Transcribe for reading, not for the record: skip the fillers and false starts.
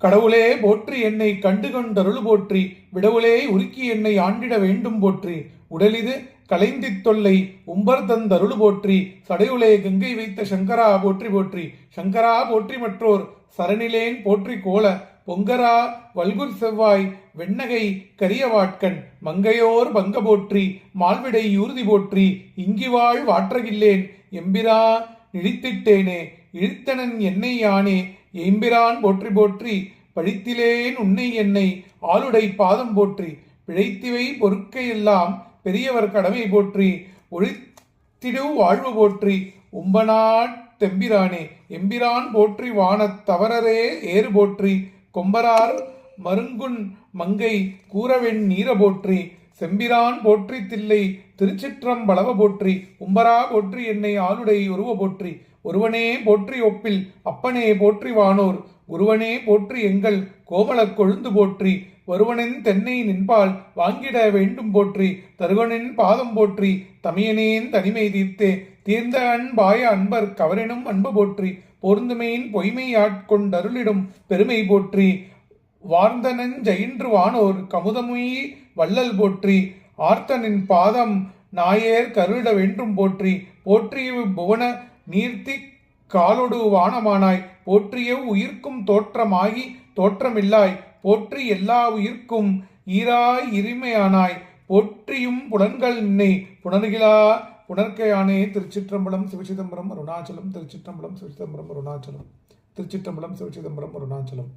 கடவுளே போற்றி என்னை கண்டு கொண்டருள் போற்றி விடவுளே உருக்கி என்னை ஆண்டிட வேண்டும் போற்றி உடலிது கலைந்தித் தொல்லை உம்பர் தந்தருள் போற்றி சடையுளே கங்கை வைத்த சங்கரா போற்றி போற்றி சங்கரா போற்றி மற்றோர் சரணிலேன் போற்றி கோல பொங்கரா வல்குர் செவ்வாய் வெண்ணகை கரியவாட்கண் மங்கையோர் பங்க போற்றி மால்விடை யூர்தி போற்றி இங்கிவாழ் வாற்றகில்லேன் எம்பிரா இழித்திட்டேனே இழித்தனன் என்னை யானே எம்பிரான் போற்றி போற்றி பழித்திலேன் உன்னை என்னை ஆளுடை பாதம் போற்றி பிழைத்திவை பொறுக்கையெல்லாம் பெரியவர் கடமை போற்றி ஒழித்திடு வாழ்வு போற்றி உம்பனாட் தெம்பிரானே எம்பிரான் போற்றி வானத் தவறரே ஏறு போற்றி கொம்பரார் மருங்குன் மங்கை கூறவெண் நீர போற்றி செம்பிரான் போற்றி தில்லை திருச்சிற்றம்பலவ போற்றி உம்பரா போற்றி என்னை ஆளுடை உருவ போற்றி ஒருவனே போற்றி ஒப்பில் அப்பனே போற்றி வானோர் குருவனே போற்றி எங்கள் கோமலக் கொழுந்து போற்றி வருவனின் தென்னை நின்பால் வாங்கிட வேண்டும் போற்றி தருவனின் பாதம் போற்றி தமியனேன் தனிமை தீர்த்தே தீர்ந்த அன்பாய அன்பர் கவரெனும் அன்பு போற்றி பொருந்துமையின் பொய்மை ஆட்கொண்டருளிடும் பெருமை போற்றி வார்ந்தனன் ஜெயின்று வானோர் கமுதமுயி வள்ளல் போற்றி ஆர்த்தனின் பாதம் நாயேர் கருளிட வேண்டும் போற்றி போற்றிய புவன நீர்த்தி காலொடு வானமானாய் போற்றிய உயிர்க்கும் தோற்றமாகி தோற்றமில்லாய் போற்றி எல்லா உயிர்க்கும் ஈராய் இரிமையானாய் போற்றியும் புலன்கள் நின்னை புணர்கிலா புணர்க்கையானே. திருச்சிற்றம்பலம் சிவசிதம்பரம் அருணாச்சலம். திருச்சிற்றம்பலம் சிவசிதம்பரம் அருணாச்சலம். திருச்சிற்றம்பலம் சிவசிதம்பரம் அருணாச்சலம்.